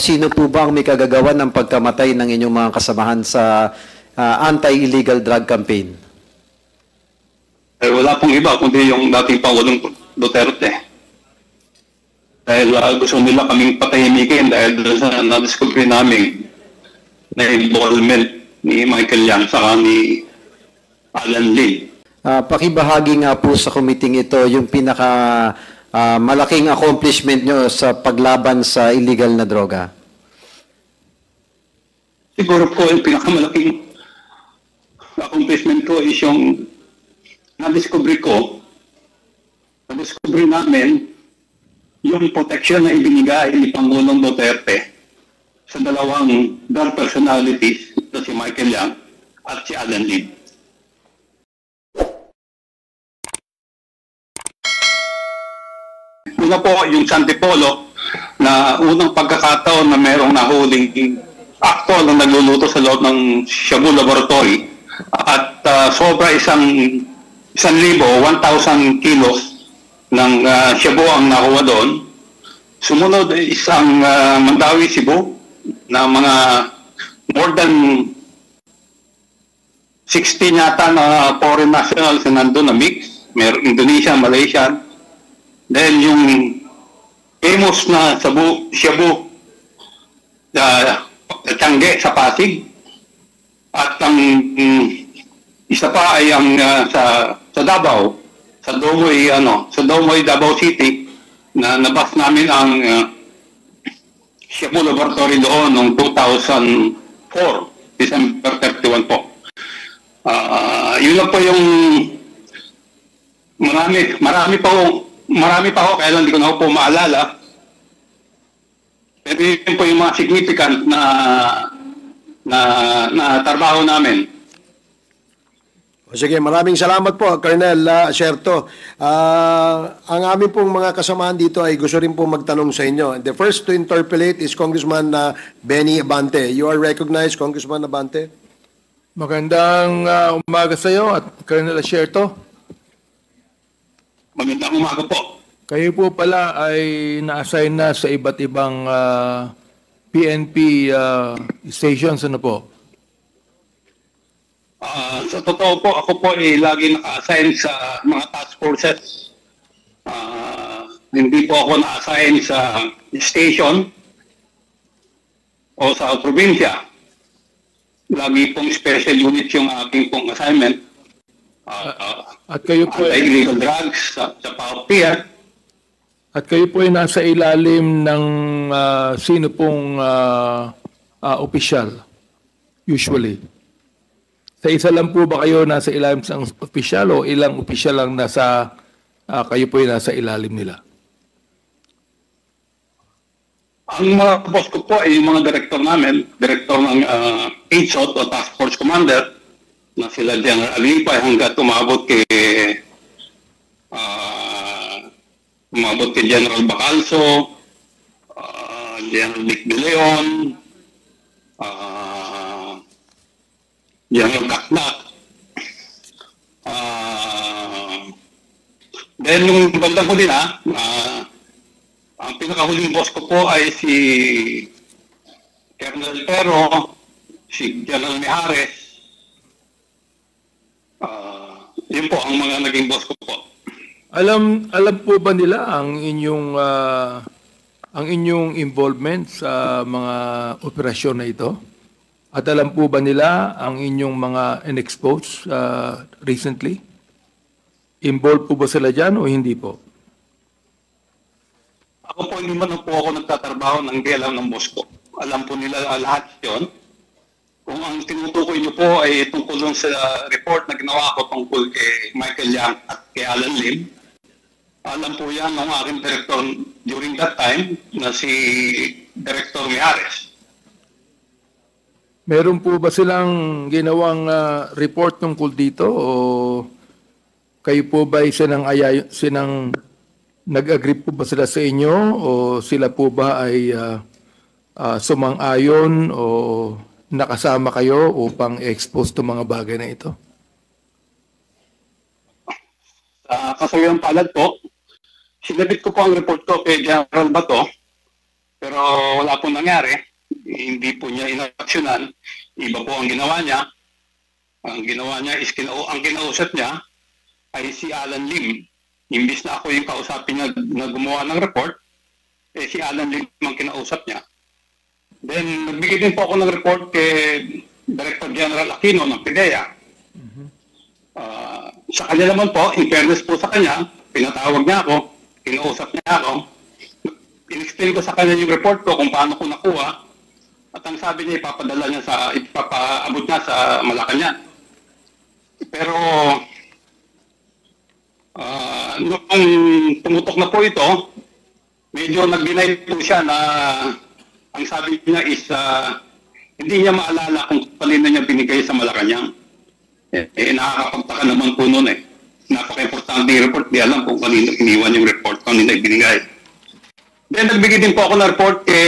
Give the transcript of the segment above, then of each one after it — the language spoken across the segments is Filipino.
sino po ba ang may kagagawan ng pagkamatay ng inyong mga kasamahan sa anti-illegal drug campaign? Wala pong iba kundi yung dating Pangulong Duterte. Dahil gusto nila kaming patahimikin dahil doon sa na-discover namin na involvement ni Michael Yang saka ni Alan Lim. Pakibahagi nga po sa committee ito yung pinaka malaking accomplishment nyo sa paglaban sa illegal na droga. Siguro po yung pinakamalaking accomplishment ko is yung na-discover namin yung protection na ibinigay ni Pangulong Duterte sa dalawang drug personalities na si Michael Yang at si Alan Lim. Una po yung San Tipolo na unang pagkakataon na merong nahuling akto na nagluluto sa loob ng Shabu Laboratory at sobra 1,000 kilos ng shabu ang nakuha doon. Sumunod isang Mandawi, Cebu na mga more than 16 yata na foreign nationals na nandun na mix. Meron Indonesia, Malaysia. Then yung famous na shabu Tiangge sa Pasig. At ang isa pa ay ang sa Davao, sa Domoy, Davao City, na nabas namin ang Shabu Laboratory doon noong 2004, December 31 po. Yun lang po yung marami pa ako, kaya lang hindi ko na po maalala. Pero yun po yung mga significant na trabaho namin. Sige, maraming salamat po, Colonel Sierto. Ang aming pong mga kasamahan dito ay gusto rin po magtanong sa inyo. The first to interpellate is Congressman Benny Abante. You are recognized, Congressman Abante. Magandang umaga sa iyo at Colonel Sierto. Magandang umaga po. Kayo po pala ay na-assign na sa iba't ibang PNP stations, ano po? Sa totoo po, ako po ay lagi naka-assign sa mga task forces. Hindi po ako na-assign sa station o sa probinsya. Lagi pong special unit yung aking pong assignment. At kayo po ay illegal drugs sa PAOP. At kayo po ay nasa ilalim ng sino pong opisyal, usually? Sa isa lang po ba kayo nasa ilalim ng opisyal o ilang opisyal lang kayo po ay nasa ilalim nila? Ang mga boss ko po ay yung mga director namin, director ng HOT o Task Force Commander, na sila General Alipay hanggat umabot kay General Bacalso, General Nick De Leon, General Kaknak. Then yung bandang huli na, ang pinakahuling boss ko po ay si Colonel Pero, si General Mijares. Yun po ang mga naging boss ko po. Alam po ba nila ang inyong involvement sa mga operasyon na ito? At alam po ba nila ang inyong mga in-expose recently? Involved po ba sila dyan o hindi po? Ako po, hindi man po ako nagtatrabaho ng DLM ng boss ko. Alam po nila lahat yon. Kung ang tinutukoy niyo po ay tungkol sa report na ginawa ko tungkol kay Michael Yang at kay Alan Lim, alam po yan ng aking director during that time na si Director Mijares. Meron po ba silang ginawang report tungkol dito o kayo po ba sinang nag-agree po ba sila sa inyo o sila po ba ay sumang-ayon o nakasama kayo upang expose itong mga bagay na ito? Kasayang palad po, sinabit ko po ang report ko kay General Bato, Pero wala pong nangyari. Hindi po niya inaksyonan. Iba po ang ginawa niya. Ang ginawa niya is ang kinausap niya ay si Alan Lim. Imbis na ako yung kausapin niya na gumawa ng report, si Alan Lim ang kinausap niya. Then, nagbigay din po ako ng report kay Director General Aquino ng PIDEA. Sa kanya naman po, in fairness po sa kanya, pinatawag niya ako, kinausap niya ako, in-explain ko sa kanya yung report ko kung paano ko nakuha, at ang sabi niya, ipapaabot niya sa Malacanang. Pero, nung tumutok na po ito, medyo nag-deny po siya na ang sabi niya is hindi niya maalala kung kanina niya binigay sa Malacanang. Nakakapagtaka naman po noon eh. Napaka-importante yung report, di alam kung kanina iniwan yung report, kanina ibinigay. Then nagbigay din po ako ng report kay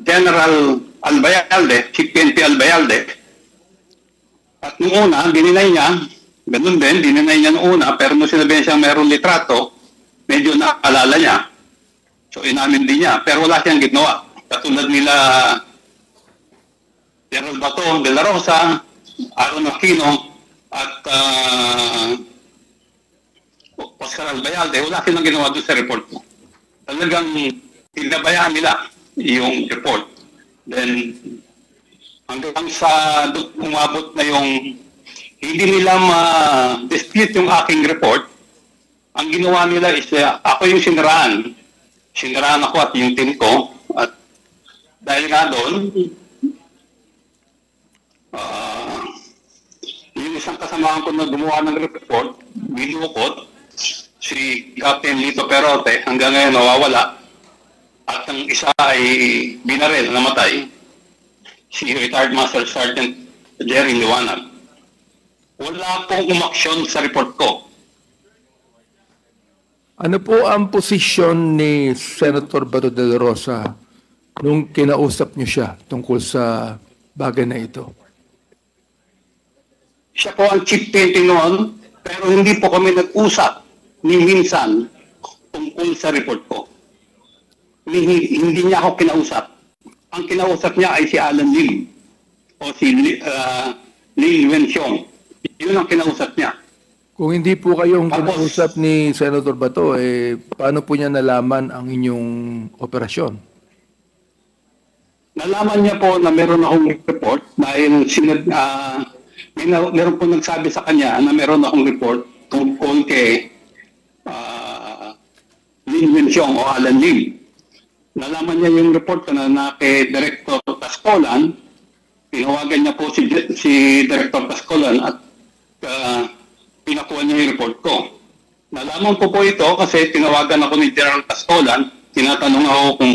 General Albayalde, Chief PNP Albayalde. At nung una, dininay niya, ganun din, dininay niya nung una, pero nung sinabihan siyang mayroong litrato, medyo naalala niya. So inamin din niya, pero wala siyang ginawa. Katulad nila General Bato de la Rosa, Aaron Aquino, at Oscar Albayalde, wala silang ginawa doon sa report mo. Talagang pinabayaan nila yung report. Then, hanggang sa umabot na yung hindi nila ma-dispute yung aking report, ang ginawa nila is ako yung siniraan. Siniraan ako at yung team ko. At dahil nga doon, yung isang kasamahan ko na gumawa ng report, binukot, si Captain Lito Perote, hanggang ngayon nawawala. At ang isa ay binaril, namatay, si retired Master Sergeant Jerry Liwanag. Wala pong umaksyon sa report ko. Ano po ang posisyon ni Senator Bato de la Rosa nung kinausap niyo siya tungkol sa bagay na ito? Siya po ang chief PNP noon, pero hindi po kami nag-usap ni minsan tungkol sa report ko. Hindi niya ako kinausap. Ang kinausap niya ay si Alan Lim o si Lin Wenxiong. Yun ang kinausap niya. Kung hindi po kayong kinausap ni Senator Bato, paano po niya nalaman ang inyong operasyon? Nalaman niya po na meron akong report dahil meron po nagsabi sa kanya na meron akong report tungkol kay Lin Wenxiong o Alan Lim. Nalaman niya yung report ko na kay Director Tascolan. Tinawagan niya po si Director Tascolan at pinakuha niya yung report ko. Nalaman ko po ito kasi tinawagan ako ni General Tascolan. Tinatanong ako kung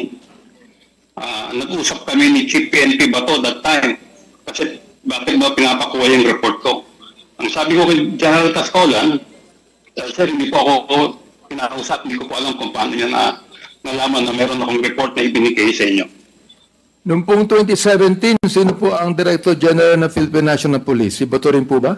nag-usap kami ni Chief PNP Bato that time. Kasi bakit ba pinapakuha yung report ko? Ang sabi ko kay General Tascolan, sir, hindi po ako pinakausap. Hindi ko po alam kung paano niya nalaman na meron akong report na ibinigay sa inyo. Noong pong 2017, sino po ang Director General ng Philippine National Police? Si Bato rin po ba?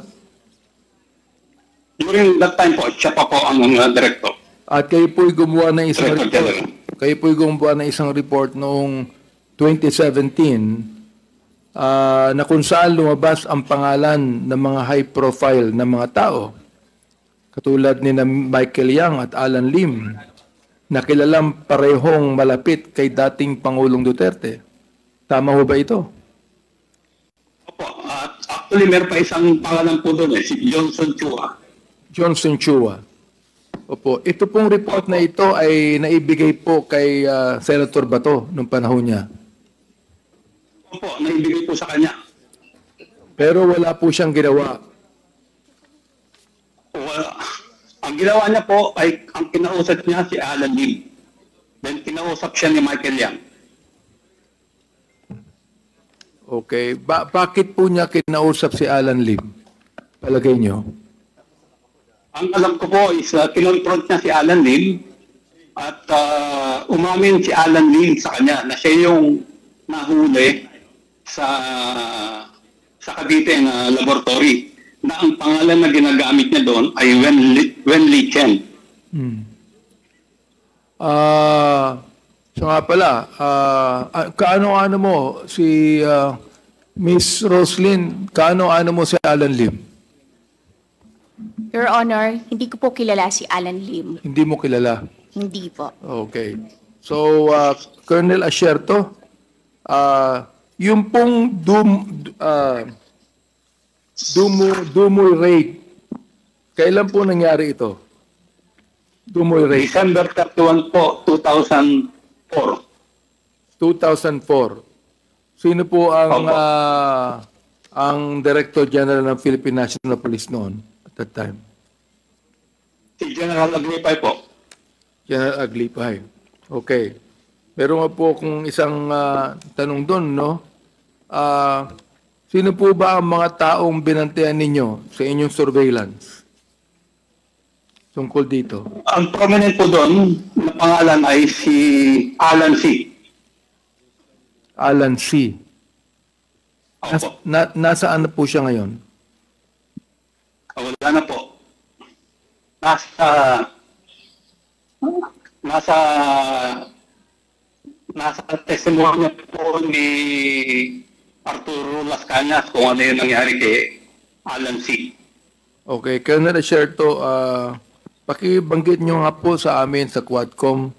During that time po, siya pa po ang director. At kayo po'y gumawa ng isang Director report. General. Kayo po'y gumawa ng isang report noong 2017 na kung saan lumabas ang pangalan ng mga high profile na mga tao. Katulad ni na Michael Yang at Alan Lim, na kilalang parehong malapit kay dating Pangulong Duterte. Tama ho ba ito? Opo. Actually, meron pa isang pangalan po doon si Johnson Chua. Johnson Chua. Opo. Ito pong report na ito ay naibigay po kay Senator Bato noong panahon niya. Opo, naibigay po sa kanya. Pero wala po siyang ginawa. Ang ginawa niya po ay ang kinausap niya si Alan Lim. Then kinausap siya ni Michael Yang. Okay. Bakit po niya kinausap si Alan Lim? Palagay niyo? Ang alam ko po is kinonfront niya si Alan Lim at umamin si Alan Lim sa kanya na siya yung nahuli sa Cavite na laboratory na ang pangalan na ginagamit niya doon ay Wen Li Chen. So nga pala, kaano-ano mo si Miss Roslyn, kaano-ano mo si Alan Lim? Your Honor, hindi ko po kilala si Alan Lim. Hindi mo kilala? Hindi po. Okay. So, Colonel Asierto, yung pong Dumoy raid, kailan po nangyari ito? Dumoy raid? December 31 po, 2004. 2004. Sino po ang Opo. ang Director General ng Philippine National Police noon at that time? Si General Aglipay po. General Aglipay. Okay. Meron nga po kung isang tanong doon, no? Sino po ba ang mga taong binantayan ninyo sa inyong surveillance? Tungkol dito. Ang prominent po doon na pangalan ay si Alan C. Alan C. Opo. Nasaan na po siya ngayon? Wala na po. Nasa testimonya po ni Arturo Las Cañas kung ano yung nangyari kay Alan C. Okay, Colonel Asierto, pakibanggit nyo nga po sa amin sa Quadcom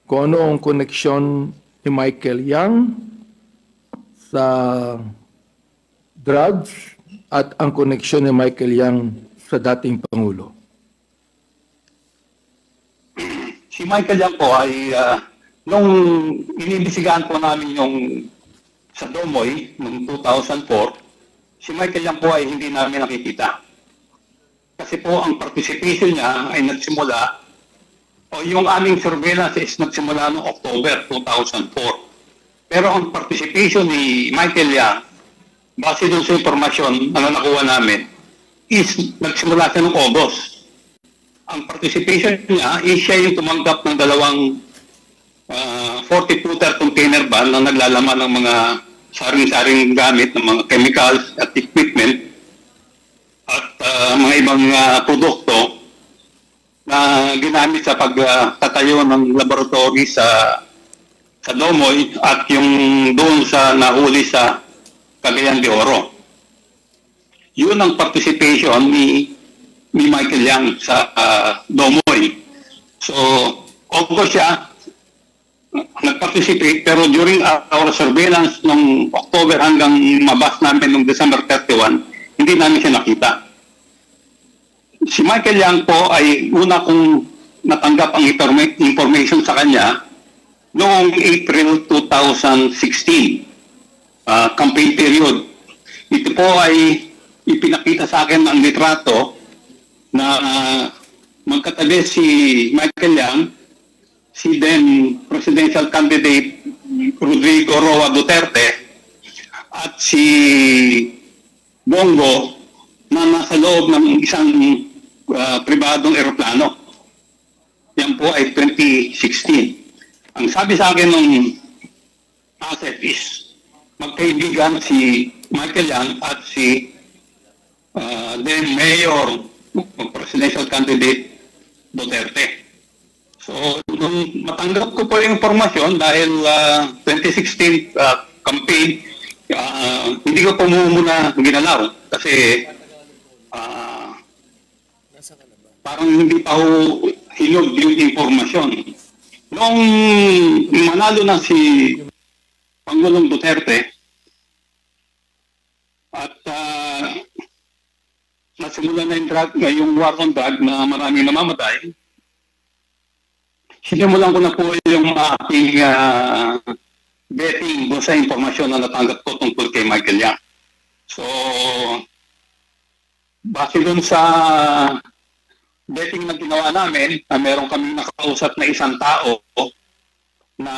kung ano ang koneksyon ni Michael Yang sa drugs at ang koneksyon ni Michael Yang sa dating Pangulo. Si Michael Yang po ay nung iniimbestigahan po namin yung sa Domoy noong 2004, si Michael Yang po ay hindi namin nakikita. Kasi po ang participation niya ay nagsimula o yung aming surveillance is nagsimula noong October 2004. Pero ang participation ni Michael Yang, base dun sa informasyon na nakuha namin, is nagsimula siya noong August. Ang participation niya is siya yung tumanggap ng dalawang 40-footer container van na naglalaman ng mga saring-saring gamit ng mga chemicals at equipment at mga ibang produkto na ginamit sa pagtatayo ng laboratory sa Domoy at yung doon sa nahuli sa Cagayan de Oro. Yun ang participation ni Michael Yang sa Domoy. So, August siya nag-participate, pero during our surveillance nung October hanggang mabas namin nung December 31, hindi namin siya nakita. Si Michael Yang po ay una kong natanggap ang information sa kanya noong April 2016, campaign period. Ito po ay ipinakita sa akin ang litrato na magkatabi si Michael Yang, si then presidential candidate Rodrigo Roa Duterte at si Bongo na nasa loob ng isang pribadong eroplano. Yan po ay 2016. Ang sabi sa akin ng asset is magkaibigan si Michael Yang at si then Mayor presidential candidate Duterte. So, nung matanggap ko po yung informasyon dahil 2016 campaign, hindi ko po muna ginalaw kasi parang hindi pa ho hinog yung informasyon. Nung manalo na si Pangulong Duterte at nasimula na yung war on drug na maraming namamatay, sinimulan ko na po yung aking betting doon sa informasyon na natanggap ko tungkol kay Michael Yang. So, base doon sa betting na ginawa namin, na meron kaming nakausap na isang tao na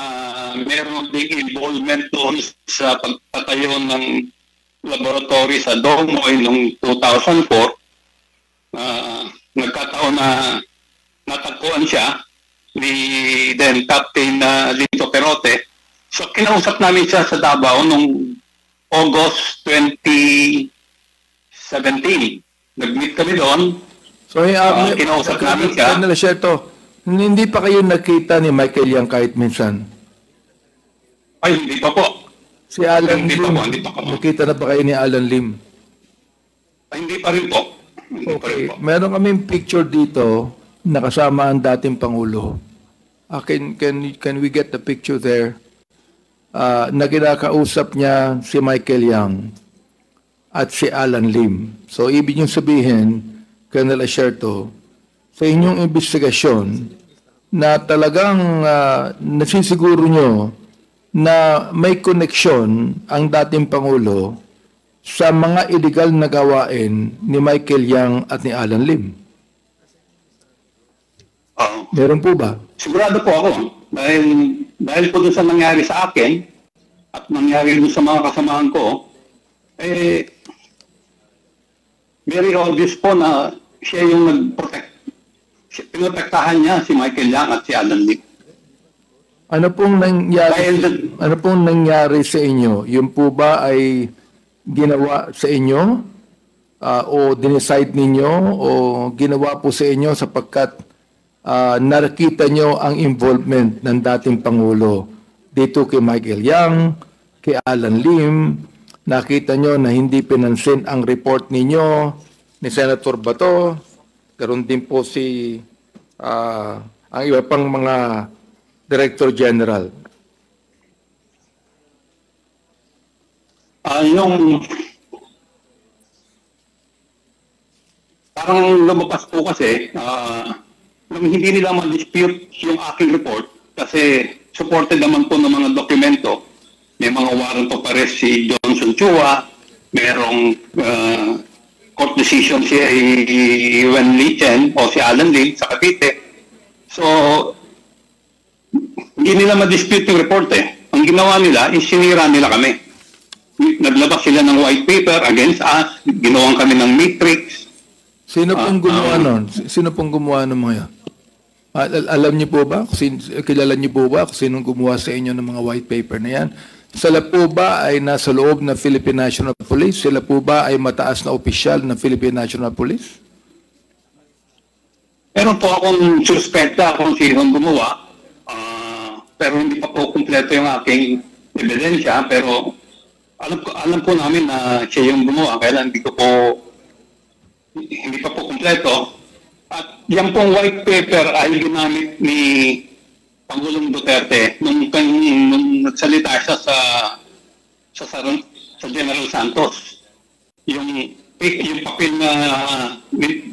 meron ding involvement doon sa pagtatayo ng laboratory sa Domoy noong 2004. Nagkataon na natagpuan siya ni then Captain Lito Perote. So, kinausap namin siya sa Davao noong August 2017. Nag-meet kami doon. So, kinausap namin siya. Colonel Asierto, Hindi pa kayo nakita ni Michael Yang kahit minsan? Ay, hindi pa po. Si Alan Hindi Lim, pa po, hindi pa po. nakita na ba kayo ni Alan Lim? Ay, hindi pa rin po. Hindi pa rin Okay, po. meron kaming picture dito na kasama ang dating Pangulo. Can we get the picture there? Na kinakausap niya si Michael Yang at si Alan Lim. So, ibig niyong sabihin, Colonel Asierto, sa inyong investigasyon na talagang nasisiguro nyo na may koneksyon ang dating Pangulo sa mga illegal na gawain ni Michael Yang at ni Alan Lim. Meron po ba? Sigurado po ako. Dahil po doon sa nangyari sa akin at nangyari doon sa mga kasamahan ko, very obvious po na siya yung pinotektahan niya si Michael Yang at si Alan Lim. Ano pong nangyari sa inyo? Yung po ba ay ginawa sa inyo? O dinicide ninyo? O ginawa po sa inyo sapagkat nakita nyo ang involvement ng dating Pangulo dito kay Michael Yang, kay Alan Lim? Nakita nyo na hindi pinansin ang report ninyo ni Senator Bato? Karoon din po si ang iba pang mga Director General. Yung parang lumabas po kasi nung hindi nila ma-dispute yung aking report kasi supported naman po ng mga dokumento. May mga warrant of arrest si Johnson Chua, merong court decision si Wen Lichen o si Alan Lim sa Cavite. So, hindi nila ma-dispute yung report eh. Ang ginawa nila is sinira nila kami. Naglabas sila ng white paper against us, ginawan kami ng matrix. Sino pong gumawa nun? Sino pong gumawa ng mga yan? Alam niyo po ba? Kilala niyo po ba kung sinong gumawa sa inyo ng mga white paper na yan? Sila po ba ay nasa loob ng Philippine National Police? Sila po ba ay mataas na opisyal ng Philippine National Police? Meron po akong suspekta kung sinong gumawa. Pero hindi pa po kumpleto yung aking ebidensya. Pero alam po namin na siya yung gumawa. Kaya hindi pa po kumpleto. At yan pong white paper ay ginamit ni Pangulong Duterte nung nagsalita siya sa General Santos. Yung papel na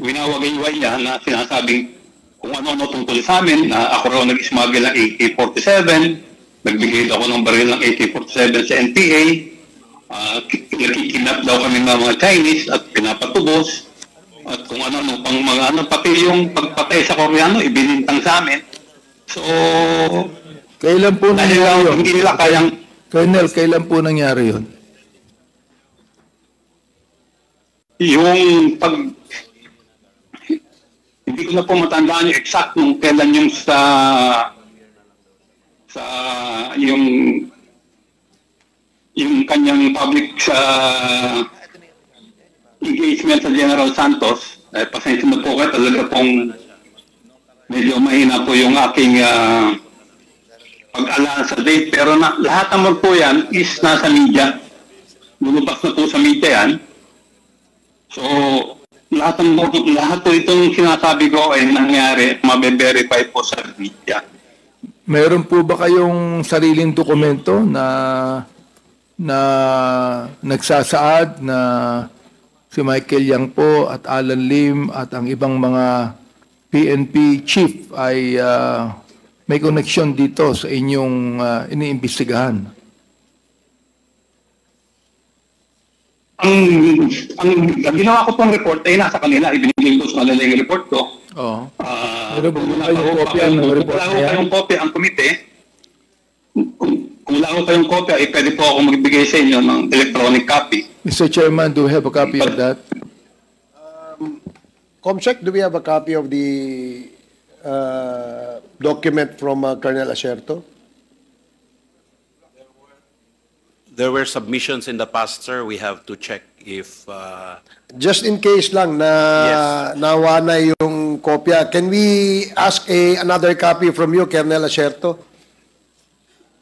winawagayway niya na sinasabing kung ano-ano tungkol sa amin, na ako raw nag-smuggle ng AK-47, nagbigay ako ng baril ng AK-47 sa NPA, nakikinap daw kami ng mga Chinese at pinapatubos, at kung ano-ano pang mga pati yung pagpatay sa Koreano, ibinintang sa amin. So, Kailan po nangyari yun? hindi nila kayang... Colonel, kailan po nangyari yun? Yung hindi ko na po matandaan yung exact nung kailan yung yung kanyang public engagement sa General Santos. Pasensya na po kayo, talaga pong medyo mahina po yung aking pag-alala sa date. Pero lahat naman po yan is nasa media. Lumabas na po sa media yan. So, lahat po itong sinasabi ko ay nangyari, mabe-verify po sa media. Meron po ba kayong sariling dokumento na nagsasaad na si Michael Yang po at Alan Lim at ang ibang mga PNP chief ay may connection dito sa inyong iniimbestigahan? Ang ginawa ko pong report ay nasa kanila. Ibinigay ko sa kanila yung report ko. Oo. Pero kung wala kayong kopya ang komite, kung wala kayong kopya, pwede po ako magbigay sa inyo ng electronic copy. Mr. Chairman, do we have a copy of that? Comsec, do we have a copy of the document from Colonel Asierto? There were submissions in the past, sir. We have to check if Just in case lang na nawa na yung kopya, can we ask another copy from you, Colonel Acerto?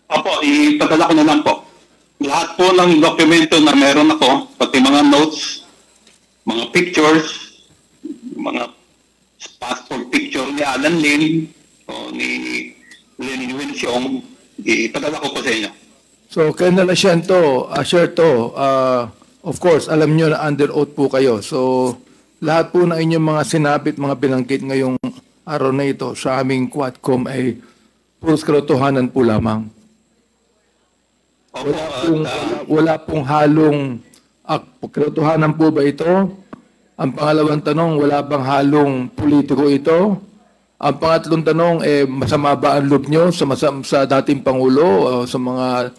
Opo, ipadala ko na lang po. Lahat po ng dokumento na meron ako, pati mga notes, mga pictures, mga passport picture ni Alan Lim o ni Lenny Winsiong, ipadala ko po sa inyo. So, Colonel Acerto, of course, alam nyo na under oath po kayo. So, lahat po ng inyong mga sinabi at mga binanggit ngayong araw na ito sa aming Quadcom ay puros katotohanan po lamang. Opo, Wala pong halong katotohanan po ba ito? Ang pangalawang tanong, wala bang halong politiko ito? Ang pangatlong tanong, masama ba ang loob nyo sa dating Pangulo o sa mga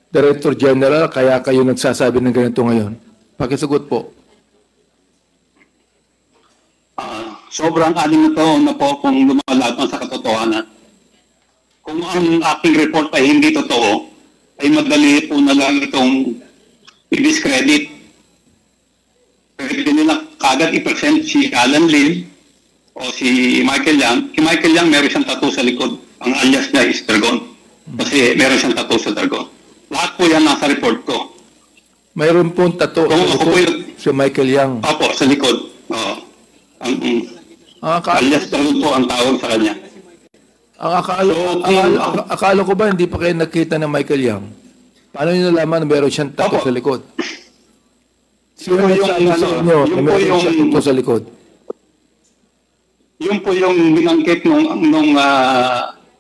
Director General, kaya kayo nagsasabi ng ganito ngayon? Pakisagot po. sobrang anim na taon na po kung lumalaban sa katotohanan. Kung ang aking report ay hindi totoo, ay madali po na lang itong i-discredit. Pwede nila kagad i-present si Alan Lim o si Michael Yang. Si Michael Yang meron siyang tattoo sa likod. Ang alias niya is Dragon. Kasi meron siyang tattoo sa Dragon. Lahat po yan nasa report ko. Mayroon pong tattoo Kung sa ako po likod yung... si Michael Yang. Opo, sa likod. Oo. Alias Dragon po ang tawag sa kanya. Akala ko ba hindi pa kayo nakita ng Michael Yang? Paano nyo nalaman na meron siyang tattoo sa likod? Sino yung sabi sa inyo na meron siyang tattoo sa likod? Yun po yung binanggit nung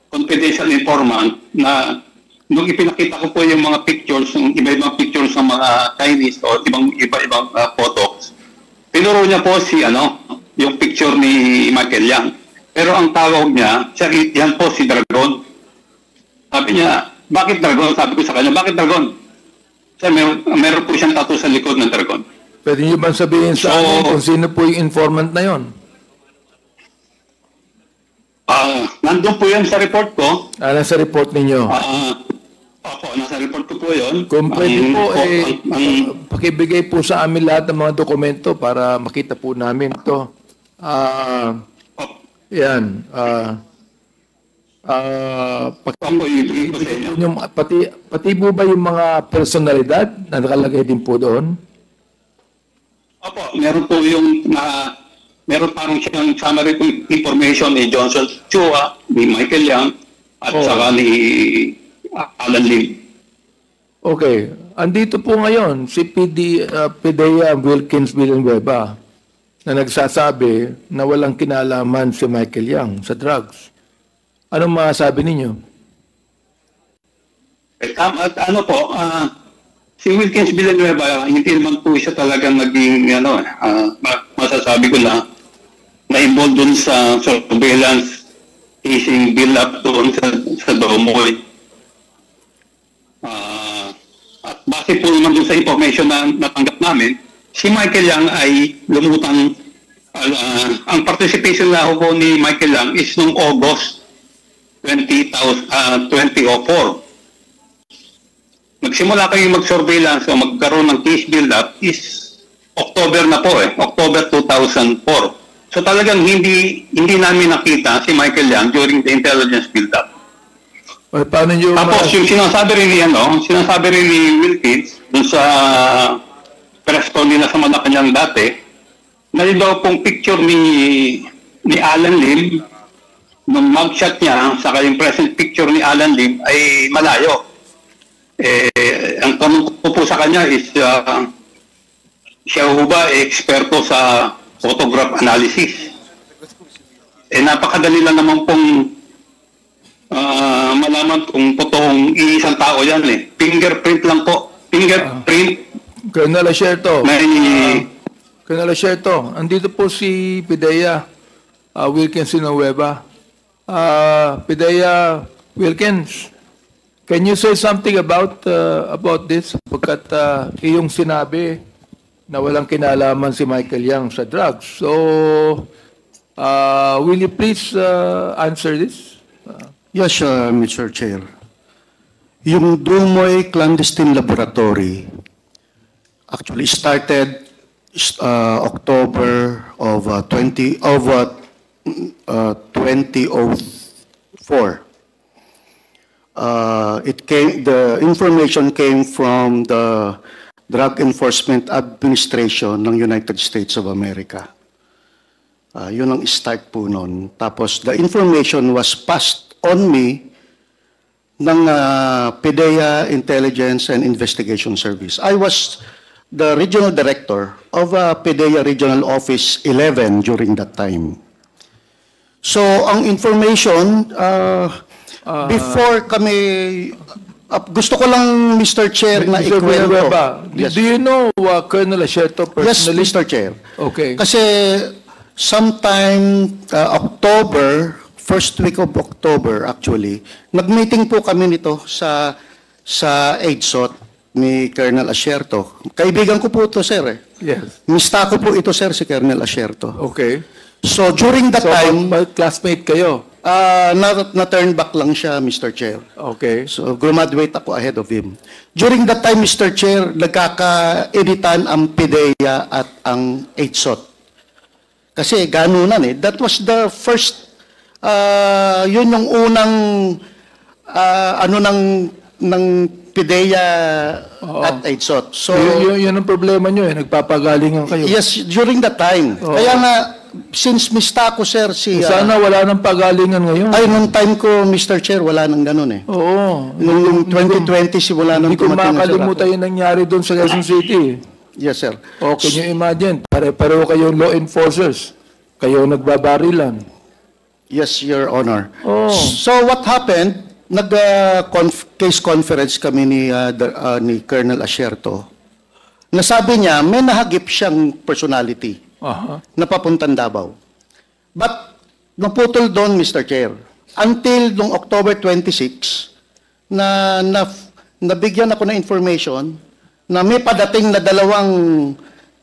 confidential informant na nung ipinakita ko po yung mga pictures, yung iba-ibang pictures ng mga Chinese o iba-ibang photos. Tinuro niya po si yung picture ni Michael Yang. Pero ang tawag niya, yan po si Dragon. Sabi niya, bakit Dragon? Sabi ko sa kanya, bakit Dragon? Kasi meron po siyang tattoo sa likod ng Dragon. Pwede niyo bang sabihin sa amin kung sino po yung informant na yon? Nandun po yan sa report ko. Nasa report ninyo? Opo, nasa report ko po yun. Kung pwede po, pakibigay po sa amin lahat ng mga dokumento para makita po namin ito. Yan. Pati po ba yung mga personalidad na nakalagay din po doon? Opo, meron po yung meron parang siyang summary information ni Johnson Chua, ni Michael Yang, at saka ni Alan Lim. Okay. Andito po ngayon si Pidea Wilkins Villanueva na nagsasabi na walang kinalaman si Michael Yang sa drugs. Anong masasabi ninyo? Si Wilkins Villanueva, hindi naman po siya talagang naging, masasabi ko lang, na-involved dun sa surveillance casing build-up doon sa Domoy. At base po naman dun sa information na natanggap namin, si Michael Yang ay lumutang, ang participation na po ni Michael Yang is noong August 2004. Nagsimula kayong mag-surveillance o magkaroon ng case build-up is October na po October 2004. So talagang hindi namin nakita si Michael Yang during the intelligence build-up. Paano nyo Tapos yung sinasabi rin ni Wilkins dun sa press call nila sa Malacanang dati, na daw pong picture ni Alan Lim, nung mugshot niya, saka yung present picture ni Alan Lim ay malayo. Ang tanong ko po sa kanya is, siya ho ba eksperto sa photograph analysis? Napakadali lang naman pong malaman kung totoong iisang tao yan Fingerprint lang po. Fingerprint. Colonel Acerto, andito po si Pidea Wilkins Villanueva. Pidea Wilkins, can you say something about this? Pagkat iyong sinabi na walang kinalaman si Michael Yang sa drugs. So, will you please answer this? Yes, Mr. Chair. Yung Dumoy Clandestine Laboratory actually started October of 2004. The information came from the Drug Enforcement Administration ng United States of America. Yun ang start po nun. Tapos the information was passed on me ng PDEA Intelligence and Investigation Service. I was the regional director of PDEA Regional Office 11 during that time. So ang information, before kami, gusto ko lang, Mr. Chair, na Mr. ikwento. Villanueva, Yes. do you know Colonel Asierto Yes, personally? Mr. Chair. Okay. Kasi sometime October, first week of October actually, nag-meeting po kami nito sa EDSOT ni Colonel Asierto. Kaibigan ko po ito, sir. Yes. Mista ko po ito, sir, si Colonel Asierto. Okay. So during that So, time, classmate kayo? na-turn back lang siya, Mr. Chair. Okay. So, graduate ako ahead of him. During that time, Mr. Chair, nagkaka-editan ang PDEA at ang EDSOT. Kasi ganunan eh. That was the first, yun yung unang, ng PDEA at EDSOT. So, Yun ang problema nyo eh. Nagpapagalingan kayo. yes, during that time. Oo. Kaya nga, since mista ko, sir, si... Sana wala nang pagalingan ngayon. ay, nung time ko, Mr. Chair, wala nang ganun eh. Oo. Nung 2020, si wala nang Hindi ko dumating na sir makalimutan ako. yung nangyari doon sa Quezon City. Yes, sir. O, can you imagine? Pare-pareho kayong law enforcers. Kayo nagbabarilan. Yes, Your Honor. Oh. So what happened, case conference kami ni Colonel Asierto. Nasabi niya, may nahagip siyang personality Aha. na papuntang Davao. But naputol doon, Mr. Chair. Until noong October 26, nabigyan ako ng information na may padating na dalawang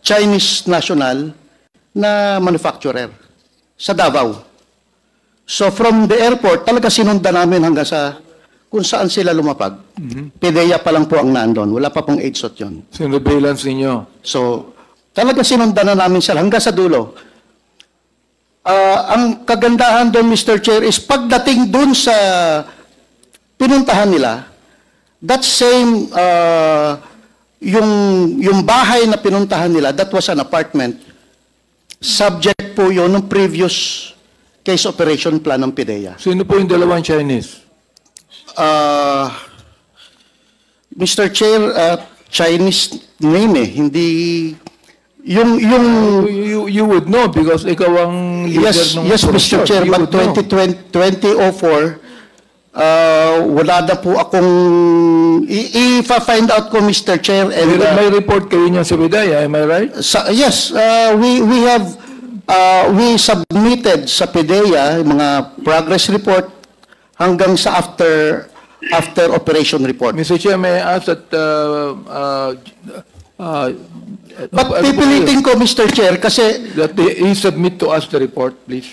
Chinese national na manufacturer sa Davao. So from the airport, talaga sinundan namin hanggang sa kung saan sila lumapag. PDEA pa lang po ang nandun. Wala pa pong EDSOT yun. Surveillance ninyo. So, talaga sinundan na namin sila hanggang sa dulo. Ang kagandahan doon, Mr. Chair, is pagdating doon sa pinuntahan nila, that same, yung bahay na pinuntahan nila, that was an apartment. Subject po yun ng previous case operation plan ng PDEA. Sino po yung dalawang Chinese? Mr. Chair, Chinese name eh, hindi... You would know because ikaw ang leader ng Yes, Mr. operasyon. Chair, You but would know. 2004, wala na po akong... If-find out ko, Mr. Chair, and... May report kayo niya sa PDEA, am I right? Yes, we submitted sa PDEA yung mga progress report hanggang sa after operation report. Mr. Chair, may I ask that... But pipilitin ko, Mr. Chair, kasi... That he submit to us the report, please.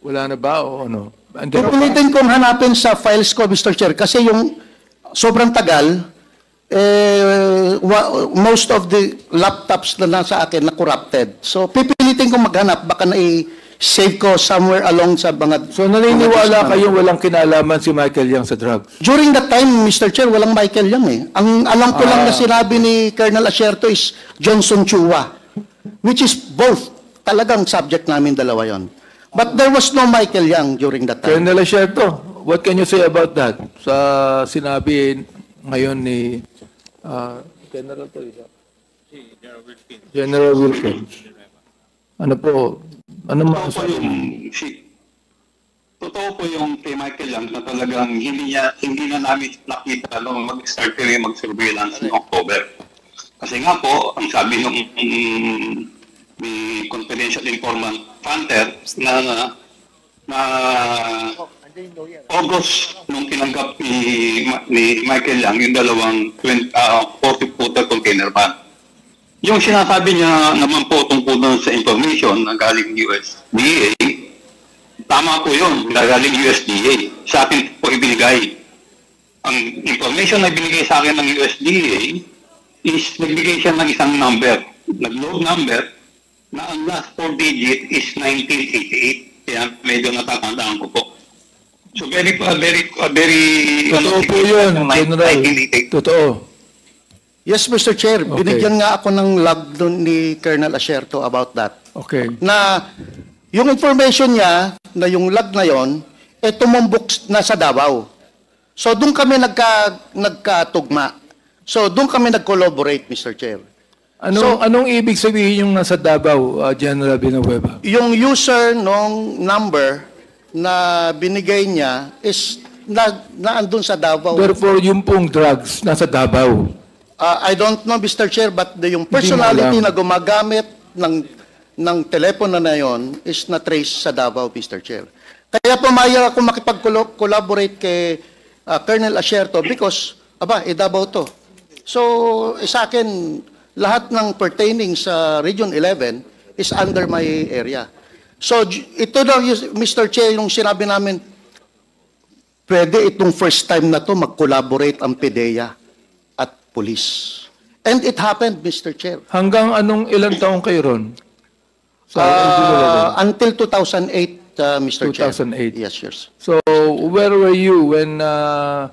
Wala na ba o ano? And then- Pipilitin kong hanapin sa files ko, Mr. Chair, kasi yung sobrang tagal, most of the laptops na nasa akin na corrupted. So, pipilitin kong maghanap, baka na-save ko somewhere along sa mga... So naniniwala kayong walang kinalaman si Michael Yang sa drugs? During that time, Mr. Chair, walang Michael Yang eh. Ang alam ko lang na sinabi ni Colonel Asierto is Johnson Chua, which is both. Talagang subject namin dalawa yon. But there was no Michael Yang during that time. Colonel Asierto, what can you say about that? Sa sinabi ngayon ni General to isa? General Wilkins. Ano po? Ano masasabi? Totoo po yung kay Michael Yang na talagang hindi na namin nakita nung mag-start kami mag-surveillance noong October. Kasi nga po, ang sabi nung may confidential informant Panther na August nung tinanggap ni Michael Yang yung dalawang 40-footer container van. Yung sinasabi niya naman po tungkol doon sa information na galing USDA, Tama po yun, galing USDA. Sa akin po ibinigay. Ang information na ibinigay sa akin ng USDA is nagbigay siya ng isang number, nag-load number, na ang last 4 digit is 1988. Kaya medyo natatandaan ko po. So very. Totoo po yun, General. 1988. Totoo. Yes, Mr. Chair. Okay. Binigyan nga ako ng log doon ni Colonel Asierto about that. Okay. Na yung information niya, na yung log na yon, tumumbok na sa Davao. So doon kami nagkatugma. So doon kami nag-collaborate, Mr. Chair. Anong ibig sabihin yung nasa Davao, General Villanueva? Yung user nung number na binigay niya is naandun sa Davao. Therefore, yung pong drugs nasa Davao. I don't know, Mr. Chair, but yung personality na gumagamit ng telepono na yon is na-trace sa Davao, Mr. Chair. Kaya pumayag ako makipag-collaborate kay Colonel Asierto because, Davao to. So, sa akin, lahat ng pertaining sa Region 11 is under my area. So, ito daw, Mr. Chair, yung sinabi namin, pwede itong first time na to mag-collaborate ang PDEA at police. And it happened, Mr. Chair. Hanggang ilang taong kayo ron? Until 2008, Mr. Chair. 2008. Yes, yes. So, where were you when the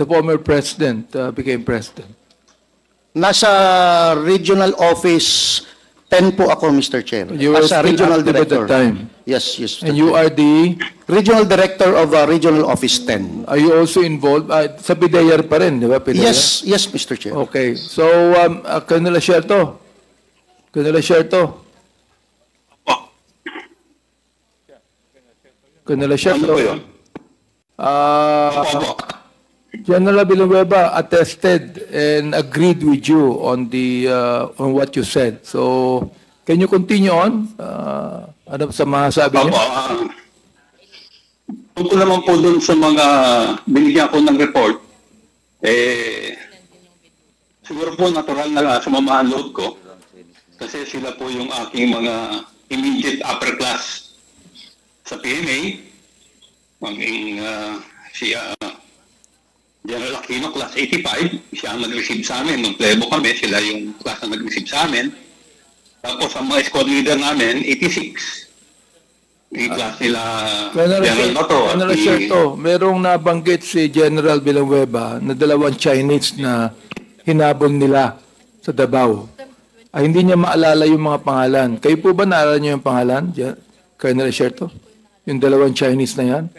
former president became president? Nasa regional office 10 po ako, Mr. Chair. You were As a still regional active at director. that time? Yes, yes. Mr. And you Chair. are the... Regional director of Regional Office 10. Are you also involved? Sa PDEA pa rin, di ba? PDEA? Yes, yes, Mr. Chair. Okay. So, Colonel Asierto. Colonel Asierto. Colonel Asierto. Ano po yun? General Villanueva attested and agreed with you on on what you said. So, can you continue on? Ano sa mga sabi niyo? Tungkol naman po dun sa mga binigyan ko ng report, siguro po natural na sumamahan loob ko kasi sila po yung aking mga immediate upper class sa PMA, maging si General Aquino, class 85, siya ang nag-receive sa amin. Nung plebo kami, sila yung class na nag-receive sa amin. Tapos ang mga squad leader namin, 86. Yung class nila General Noto. Colonel Asierto, merong nabanggit si General Villanueva na dalawang Chinese na hinabol nila sa Davao. Ay, hindi niya maalala yung mga pangalan. Kayo po ba naalala niyo yung pangalan, Colonel Asierto? Yung dalawang Chinese na yan?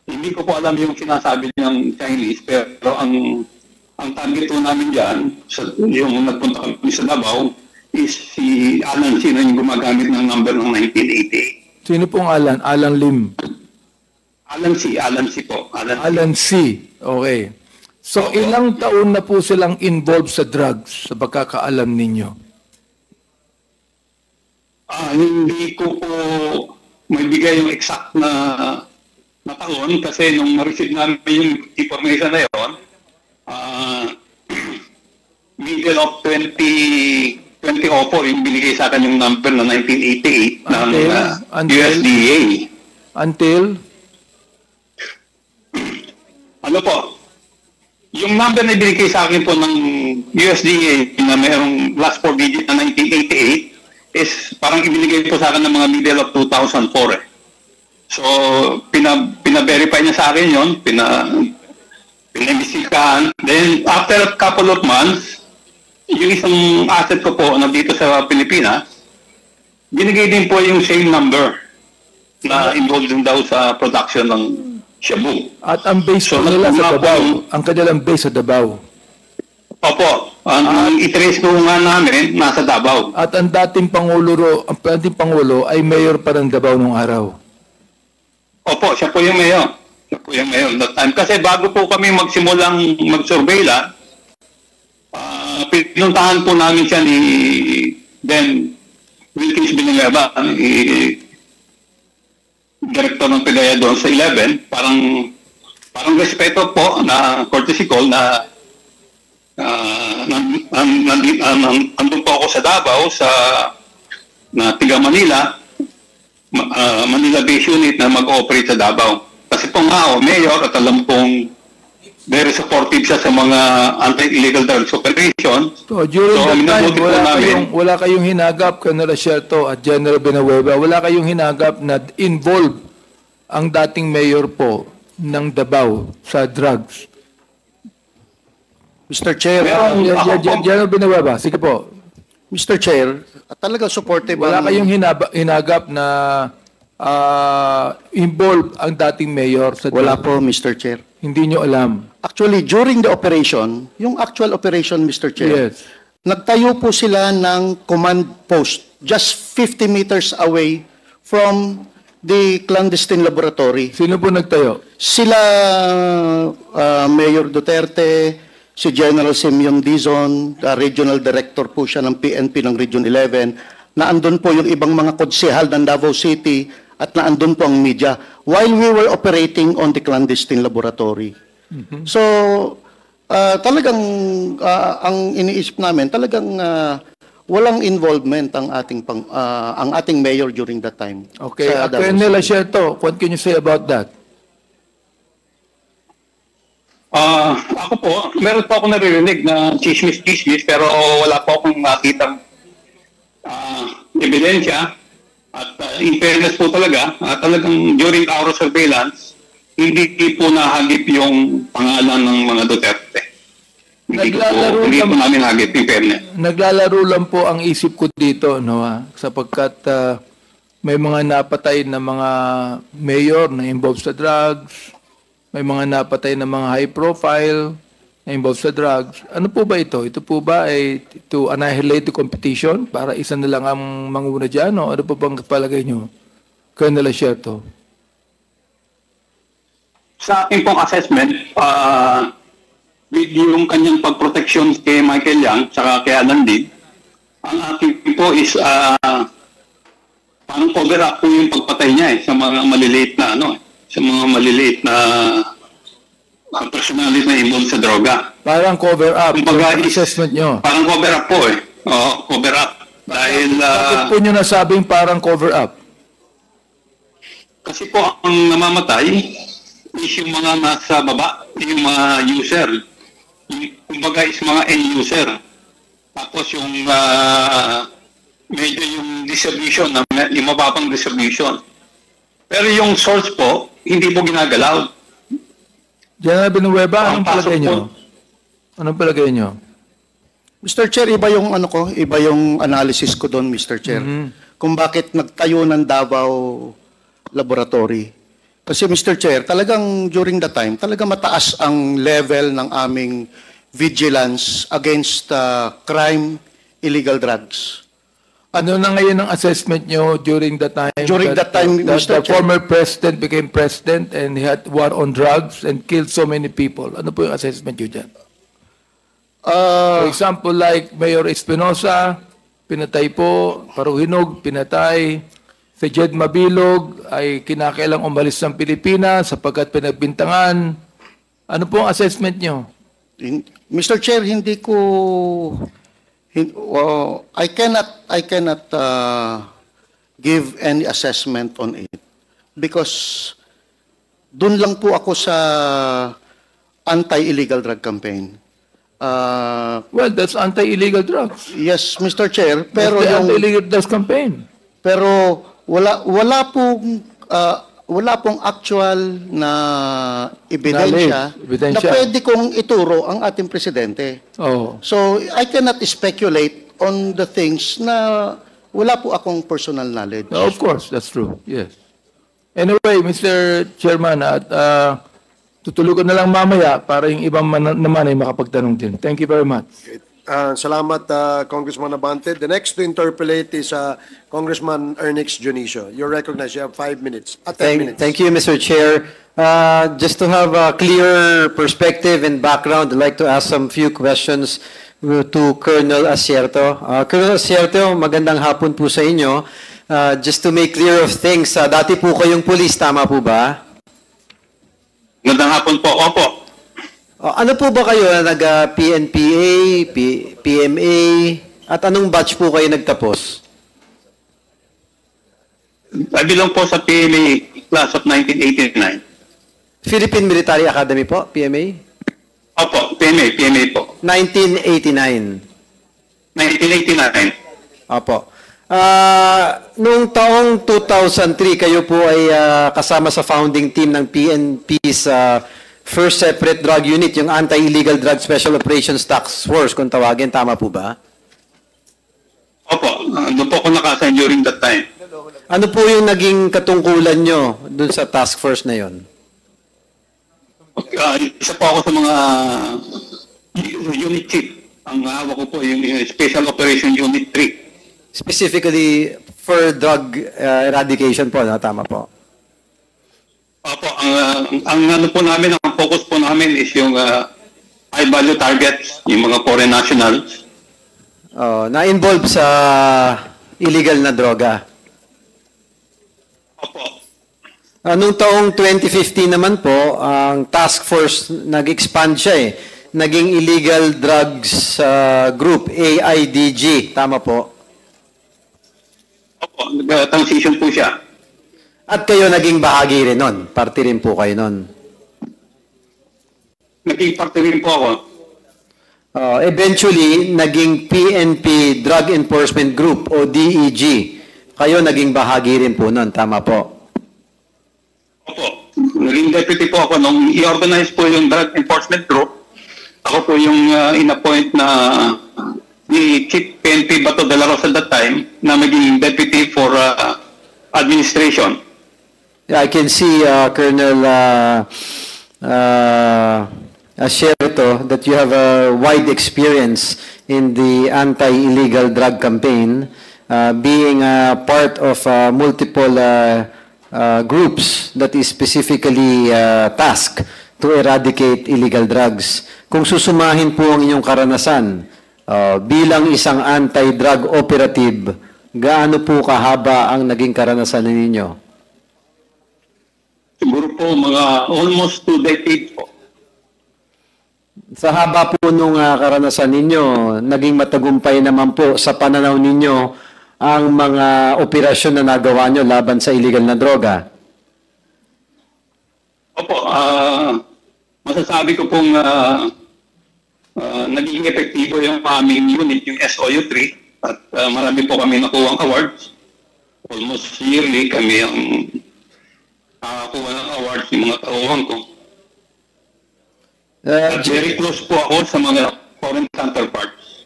Hindi ko po alam yung sinasabi niyang Chinese, pero ang target po namin dyan, yung nagpunta kami sa Davao, is si Alan C na yung gumagamit ng number ng 1988. Sino pong Alan? Alan Lim. Alan C po. Alan C. Okay. So, ilang taon na po silang involved sa drugs sa pagkakaalam ninyo? Hindi ko po maibigay yung exact na taon kasi nung ma-receive namin yung information na yun, middle of 2004 yung binigay sa akin yung number na 1988 ng USDA. Until? Ano po? Yung number na binigay sa akin po ng USDA na mayroong last 4 digit na 1988 is parang ibinigay po sa akin ng mga middle of 2004 eh. So, pina-verify niya sa akin yun, pina-imbestigahan. Then, after a couple of months, yung isang asset ko po na dito sa Pilipinas, binigay din po yung same number na involved din daw sa production ng shabu. At ang base So, nila sa nagpunta Davao. po- Ang kanilang base sa Davao. Opo, ang i-trace ko nga namin, nasa Davao. At ang dating Pangulo ay mayor pa ng Davao nung araw. Opo, siya po yung mayor. Siya po yung mayor that time. Kasi bago po kami magsimulang mag-surveilla, pinuntahan po namin siya ni then Wilkins Villanueva, director ng PDEA doon sa 11, parang respeto po na courtesy call na nandun po ako sa Davao, na tiga Manila, Manila Base Unit na mag-operate sa Davao. Kasi po nga, Mayor, at alam kong very supportive siya sa mga anti-illegal drugs operation. So, during that time, minabuti po namin, wala kayong hinagap, Colonel Asierto at General Benahueva, wala kayong hinagap na involved ang dating mayor po ng Davao sa drugs. Mr. Chair, General Benahueva, sige po. Mr. Chair, talagang supportive Wala kayong hinagap na involved ang dating mayor sa Wala drugs. po, Mr. Chair. Hindi nyo alam. Actually, during the operation, yung actual operation, Mr. Chair, Yes. nagtayo po sila ng command post just 50 meters away from the clandestine laboratory. Sino po nagtayo? Sila, Mayor Duterte, si General Simeon Dizon, Regional Director po siya ng PNP ng Region 11, na andun po yung ibang mga konsehal ng Davao City at na andun po ang media while we were operating on the clandestine laboratory. So, talagang ang iniisip namin, talagang walang involvement ang ating mayor during that time. Okay, sa Davao Colonel City. Asierto, what can you say about that? ako po, meron po ako naririnig na chismis, pero wala po akong nakitang ebidensya. At in fairness po talaga, talagang during our surveillance, hindi po nahagip yung pangalan ng mga Duterte. Hindi po namin hagip, in fairness. Naglalaro lang po ang isip ko dito, no, sapagkat may mga napatay na mga mayor na involved sa drugs, may mga napatay na mga high profile na involved sa drugs. Ano po ba ito? Ito po ba ay to annihilate the competition para isa na lang ang manguna dyan? O ano po bang palagay nyo, Colonel Asierto? Sa aking pong assessment, with yung kanyang pagproteksyon kay Michael Yang saka kay Alan Lim, ang aking po is parang cover up po yung pagpatay niya sa mga maliliit na sa mga maliliit na personality na involved sa droga. Parang cover up. Kumbaga, Yung assessment nyo. Parang cover up po Oo, cover up. Dahil Bakit po nyo nasabing parang cover up? kasi po ang namamatay is yung mga nasa baba, yung mga user. Kumbaga is mga end user. Tapos yung medyo yung distribution, yung mababang distribution. Pero yung source po, hindi po ginagalaw. General Benahueva, anong Ang pasok palagay nyo? po. Anong palagay nyo? Mr. Chair, iba yung analysis ko doon, Mr. Chair. Kung bakit nagtayo ng Davao Laboratory. Kasi Mr. Chair, talagang during that time, talagang mataas ang level ng aming vigilance against crime, illegal drugs. Ano na ngayon ang assessment nyo during that time? During that time, that Mr. the Chair. former president became president and he had war on drugs and killed so many people. Ano po yung assessment nyo dyan? For example, like Mayor Espinosa, pinatay po, Paruhinog, pinatay. Si Jed Mabilog ay kinakailang umalis ng Pilipinas sapagkat pinagbintangan. Ano po ang assessment nyo? Mr. Chair, I cannot give any assessment on it because dun lang po ako sa anti-illegal drug campaign. Well, that's anti-illegal drugs. Yes, Mr. Chair, pero That's the yung anti-illegal drugs campaign. pero wala pong actual na ebidensya Knowledge, na pwede kong ituro ang ating presidente. Oh. So, I cannot speculate on the things na wala po akong personal knowledge. No, of course, that's true. Yes. Anyway, Mr. Chairman, at tutuloy ko na lang mamaya para yung ibang naman ay makapagtanong din. Thank you very much. Salamat, Congressman Abante. The next to interpolate is Congressman Ernix Junicio. You're recognized. You have 5 minutes. 10 minutes. Thank you, Mr. Chair. Just to have a clear perspective and background, I'd like to ask some few questions to Colonel Asierto. Colonel Asierto, magandang hapon po sa inyo. Just to make clear of things, dati po kayong pulis, tama po ba? Magandang hapon po. Opo. Ano po ba kayo? Nag-PNPA, PMA, at anong batch po kayo nagtapos? I belong po sa PMA class of 1989. Philippine Military Academy po, PMA? Opo, PMA po. 1989. 1989. Opo. Noong taong 2003, kayo po ay kasama sa founding team ng PNP's first separate drug unit, yung Anti-Illegal Drug Special Operations Task Force, kung tawagin. Tama po ba? Opo, doon po ako nakasign during that time. Ano po yung naging katungkulan nyo dun sa task force na yon? Isa po ako sa mga unit chief. Ang hawak ko po yung Special Operation Unit 3. Specifically for drug eradication po, tama po. Opo, ang ano po namin, ang focus po namin is yung high value targets, yung mga foreign nationals. Na-involve sa illegal na droga. Opo. Noong taong 2015 naman po, ang task force nag-expand siya eh. Naging Illegal Drugs Group, AIDG. Tama po. Opo, transition po siya. At kayo naging bahagi rin nun. Party rin po kayo nun. Naging party rin po ako. Eventually, naging PNP Drug Enforcement Group o DEG. Kayo naging bahagi rin po nun. Tama po. Opo. Naging deputy po ako nung i-organize po yung Drug Enforcement Group. Ako po yung in-appoint na ni Chief PNP Bato de la Rosa at that time na maging deputy for administration. Yeah, I can see, Colonel Asierto, that you have a wide experience in the anti-illegal drug campaign, being part of multiple groups that is specifically tasked to eradicate illegal drugs. Kung susumahin po ang inyong karanasan, bilang isang anti-drug operative, gaano po kahaba ang naging karanasan ninyo? Siguro po mga almost 2 decades po. Sa haba po nung karanasan ninyo, naging matagumpay naman po sa pananaw ninyo ang mga operasyon na nagawa nyo laban sa illegal na droga? Opo, masasabi ko pong naging epektibo yung aming unit, yung SOU-3, at marami po kami nakuha awards. Almost yearly kami ang nakakuha ng awards yung mga tauhan ko. At very close po ako sa mga foreign counterparts.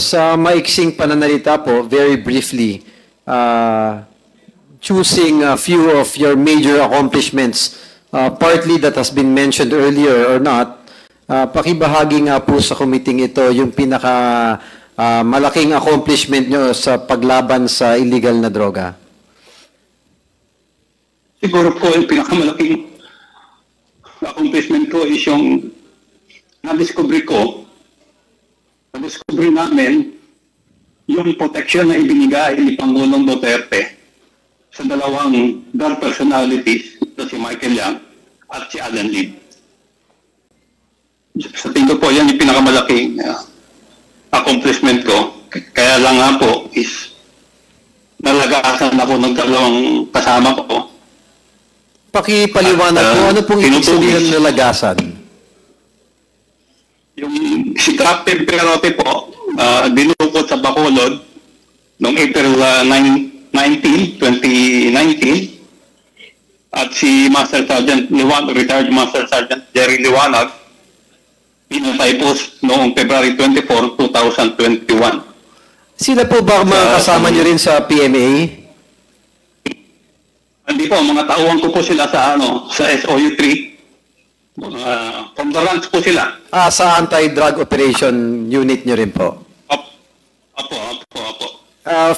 Sa maiksing pananalita po, very briefly, choosing a few of your major accomplishments, partly that has been mentioned earlier or not, pakibahagi nga po sa committee ito yung pinaka malaking accomplishment nyo sa paglaban sa illegal na droga. Siguro po yung pinakamalaking accomplishment ko is yung na-discover namin yung protection na ibinigay ni Pangulong Duterte sa dalawang drug personalities na si Michael Yang at si Alan Lim. Sa tingin ko po, yan yung pinakamalaking accomplishment ko. Kaya lang nga po is nalagasan ako ng dalawang kasama ko. Pakipaliwanag po, ano pong ibig sabihin ng nalagasan? Yung si Captain Perote po, dinukot sa Bacolod noong April 19, 2019. At si Master Sergeant Liwanag, retired Master Sergeant Jerry Liwanag, pinatay po noong February 24, 2021. Sila po ba mga kasama nyo rin sa PMA? Hindi po, mga tauhan ko po sila sa sa SOU-3. From the ranks po sila. Sa anti-drug operation unit nyo rin po? Apo.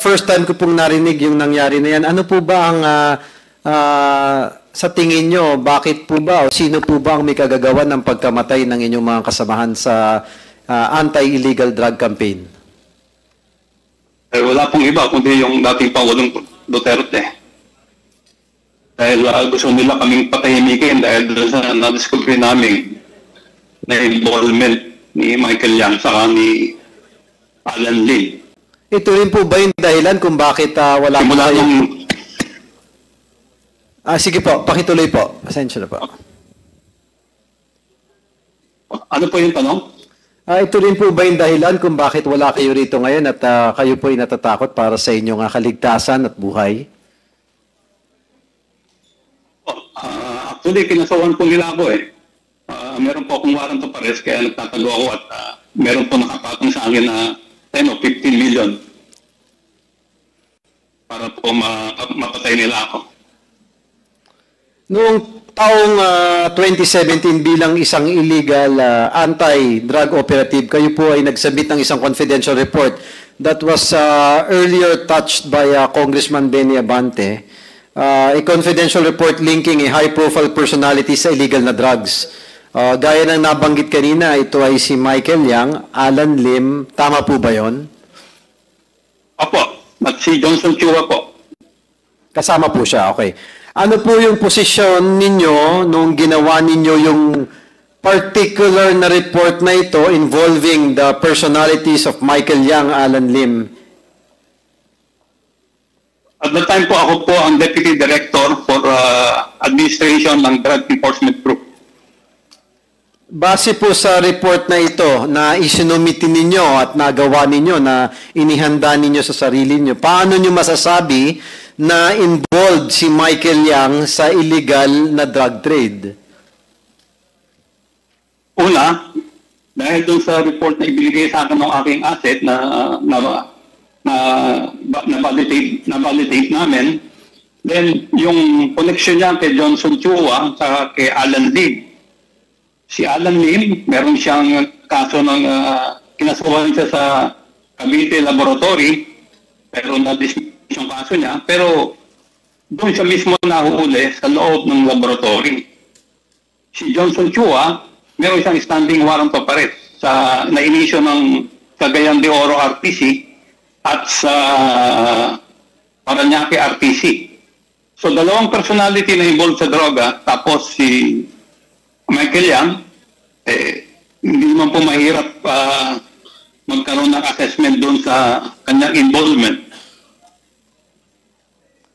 First time ko pong narinig yung nangyari na yan. Ano po ba ang, sa tingin nyo, bakit po ba o sino po ba ang may kagagawan ng pagkamatay ng inyong mga kasamahan sa anti-illegal drug campaign? Wala pong iba kundi yung dating Pangulong Duterte. Dahil gusto nila kaming patahimikin dahil sa na-discover namin na involvement ni Michael Yang saka ni Alan Lim. Ito rin po ba yung dahilan kung bakit wala po Sige po, pakituloy po. Pasensya na po. Ano po yung tanong? Ito rin po ba yung dahilan kung bakit wala kayo rito ngayon at kayo po ay natatakot para sa inyong kaligtasan at buhay? Actually, kinasawan po nila ako eh. Meron po akong warrant of arrest kaya nagtatago ako at meron po nakapatong sa akin na 10 o 15 million para po mapatay nila ako. Noong taong 2017 bilang isang illegal anti-drug operative, kayo po ay nagsabit ng isang confidential report that was earlier touched by Congressman Benny Abante, a confidential report linking a high-profile personality sa illegal na drugs. Gaya ng nabanggit kanina, ito ay si Michael Yang, Alan Lim, tama po ba yon? Opo, at si Johnson Chua po. Kasama po siya, okay. Ano po yung posisyon ninyo nung ginawa ninyo yung particular na report na ito involving the personalities of Michael Yang, Alan Lim? At the time po, ako po ang Deputy Director for Administration ng Drug Enforcement Group. Base po sa report na ito na isinumiti ninyo at nagawa ninyo na inihanda ninyo sa sarili ninyo, paano nyo masasabi na involved si Michael Yang sa illegal na drug trade? Una, dahil doon sa report na ibinigay sa akin ng aking asset na-validate namin, then yung connection niya kay Johnson Chua at kay Alan Lim. Si Alan Lim, meron siyang kaso ng kinasuhan siya sa Cavite Laboratory, pero na-dismiss yung kaso niya, pero doon siya mismo nahuhuli sa loob ng laboratory. Si Johnson Chua, meron siyang standing warrant of arrest sa na-inisyo ng Cagayan de Oro RTC at sa Parañaque RTC. So dalawang personality na involved sa droga, tapos si Michael Yang, hindi man po mahirap magkaroon ng assessment doon sa kanyang involvement.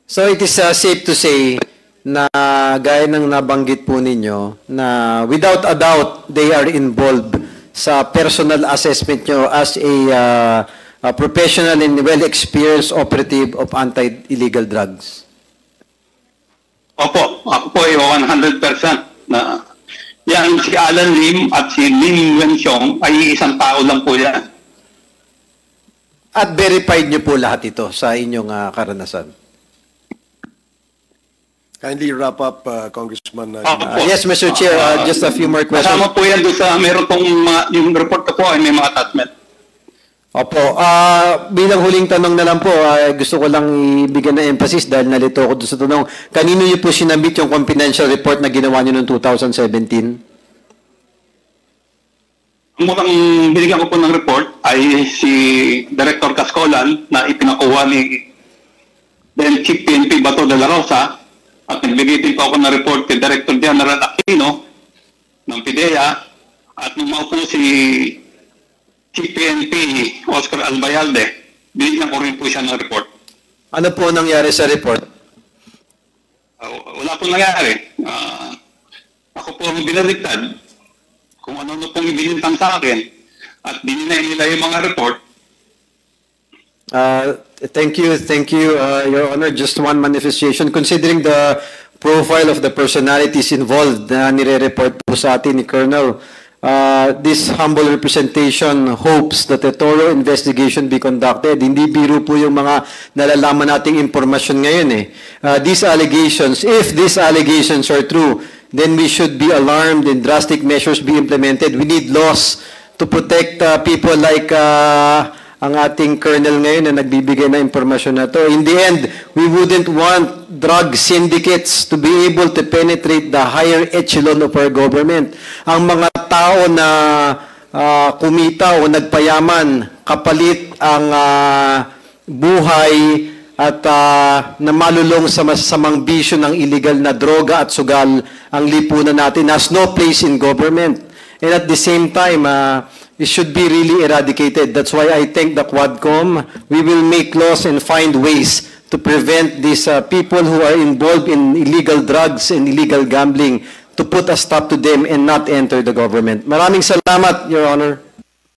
So it is safe to say na gaya ng nabanggit po ninyo na without a doubt they are involved sa personal assessment nyo as a professional and well-experienced operative of anti-illegal drugs. Opo, ako po ay 100% na yan si Alan Lim at si Lim Wenxiong ay isang tao lang po yan. At verified nyo po lahat ito sa inyong karanasan? Kindly wrap up, Congressman. Yes, Mr. Chair, just a few more questions. Kasama po yan doon sa meron pong yung report ko po ay may mga attachment. Opo, bilang huling tanong na lang po, gusto ko lang ibigyan ng emphasis dahil nalito ako doon sa tanong. Kanino niyo po sinabit yung confidential report na ginawa niyo noong 2017? Ang munang binigyan ko po ng report ay si Director Cascolan na ipinakuha ni then Chief PNP Bato de la Rosa at nagbigay din po ako ng report kay Director General Aquino ng PIDEA at nung maupo si Chief PNP Oscar Albayalde, binigyan ko rin po siya ng report. Ano po nangyari sa report? Wala pong nangyari. Ako po ang binaliktad kung ano pong ibinintang sa akin at dininay nila yung mga report. Thank you, Your Honor. Just one manifestation. Considering the profile of the personalities involved na nire-report po sa atin ni Colonel, this humble representation hopes that a thorough investigation be conducted. Hindi biro po yung mga nalalaman nating impormasyon ngayon eh. These allegations, if these allegations are true, then we should be alarmed and drastic measures be implemented. We need laws to protect people like ang ating colonel ngayon na nagbibigay na impormasyon na to. In the end, we wouldn't want drug syndicates to be able to penetrate the higher echelon of our government. Ang mga tao na kumita o nagpayaman, kapalit ang buhay at na malulong sa masasamang bisyo ng illegal na droga at sugal, ang lipunan natin has no place in government. And at the same time, it should be really eradicated. That's why I thank the Quadcom. We will make laws and find ways to prevent these people who are involved in illegal drugs and illegal gambling to put a stop to them and not enter the government. Maraming salamat, Your Honor.